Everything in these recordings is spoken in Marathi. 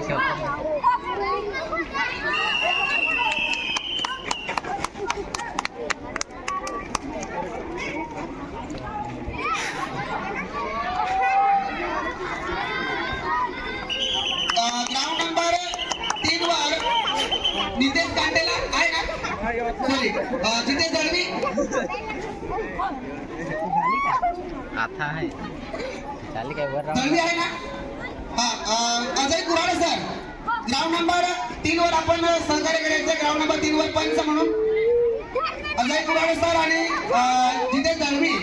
ग्राउंड नंबर 3 वर नितेश कांडेला आहे ना, सॉरी जितेश दळवी आता आहे चालेल काय वर दळवी आहे ना, Ajay Kurade sir ground number 3 वर आपण सहकार्य करायचं. ग्राउंड नंबर 3 वर पंच म्हणून अजय कुराडे सर आणि जितेश दळवी.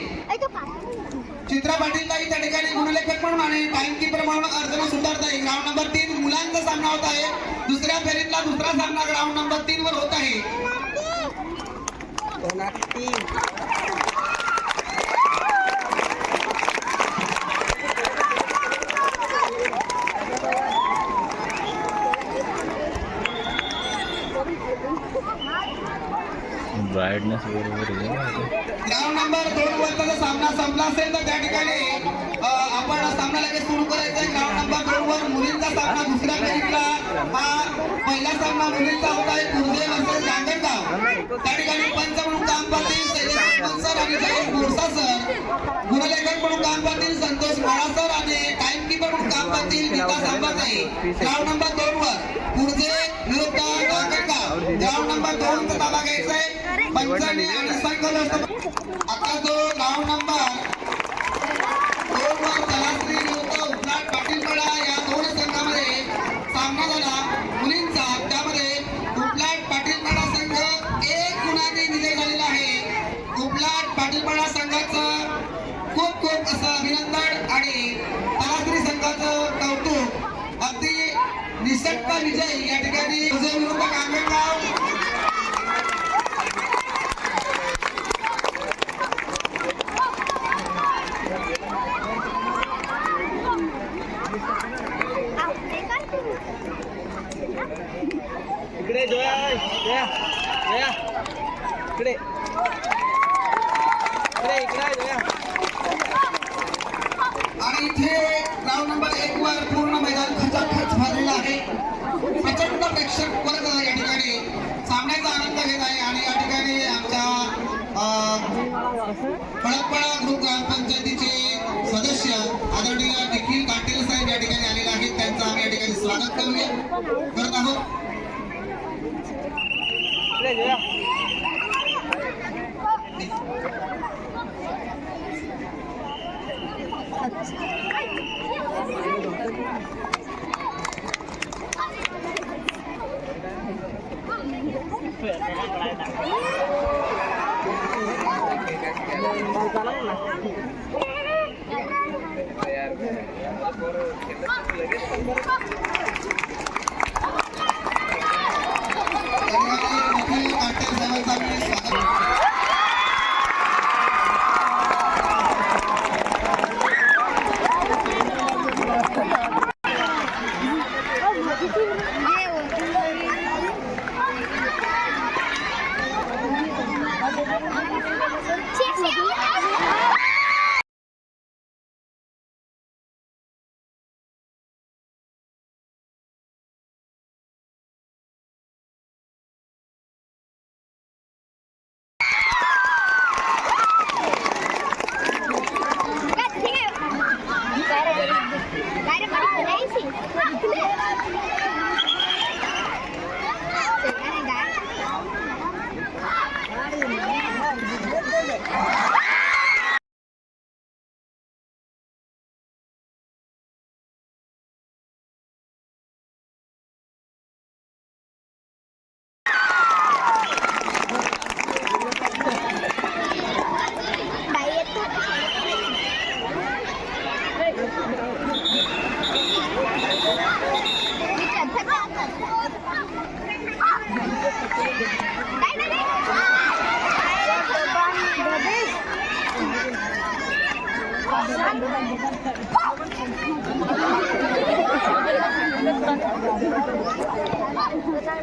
चित्रा पाटील ताई त्या ठिकाणी गुणलेखक म्हणून आणि टाइम कीपर म्हणून अर्चना सुतारताई. ग्राउंड नंबर 3 मुलांचा सामना होत आहे. दुसऱ्या फेरीतला दुसरा सामना ग्राउंड नंबर 3 वर होत आहे. ब्राईटनेस बरोबर ग्राउंड नंबर 2 वरचा सामना संपला असेल तर त्या ठिकाणी आपण सामना लगेच सुरू करायचा आहे. ग्राउंड नंबर 2 वर मुलींचा सामना दुसऱ्या फेरीतला हा पहिला सामना मुलींचा होता आहे. कुर्जे वर्सेस गांगणगाव. त्या ठिकाणी पंच म्हणून काम पाहतील शैलेश सर आणि जयेश बोरसा सर. गुणलेखक म्हणून काम पाहतील संतोष माळा सर आणि टाइम कीपर म्हणून काम पाहतील विकास अंबाताई. ग्राउंड नंबर 2 वर कुर्जे विरुद्ध गांगणगाव. ग्राउंड नंबर 2 चा ताबा घ्यायचा आहे पंचांनी आणि संघ. आता जो ग्राउंड नंबर 2 वर तलासरी विरुद्ध उपलाट पाटीलपाडा या दोन संघामध्ये सामना झाला मुलींचा. त्यामध्ये उपलाट पाटीलपाडा संघ 1 गुणाने विजय झालेला आहे. उपलाट पाटीलपाडा संघाचं खूप खूप असं अभिनंदन आणि तलासरी संघाचं कौतुक. अगदी निसटता विजय या ठिकाणी विरुद्ध गांगणगाव. इकडे जोया जोया जोया इकडे इकडे इकडे जोया. आणि इथे ग्राउंड नंबर 1 वर पूर्ण मैदान खचाखच भरलेलं आहे. प्रचंड प्रेक्षक वर्ग या ठिकाणी सामन्याचा आनंद घेत आहे. आणि या ठिकाणी आमच्या फळकपाडा ग्रुप ग्रामपंचायतीचे सदस्य आदरणीय निखिल काटेल साहेब या ठिकाणी आलेले आहेत. त्यांचं आम्ही या ठिकाणी स्वागत करत आहोत.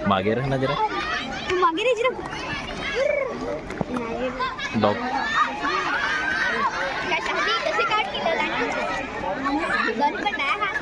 मागे रहा ना जरा, मागे रे जरा डॉग क्या चाहती कैसे काट के डालना गन पर डाया हाथ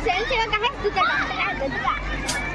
Saya cakap kan kita tak ada.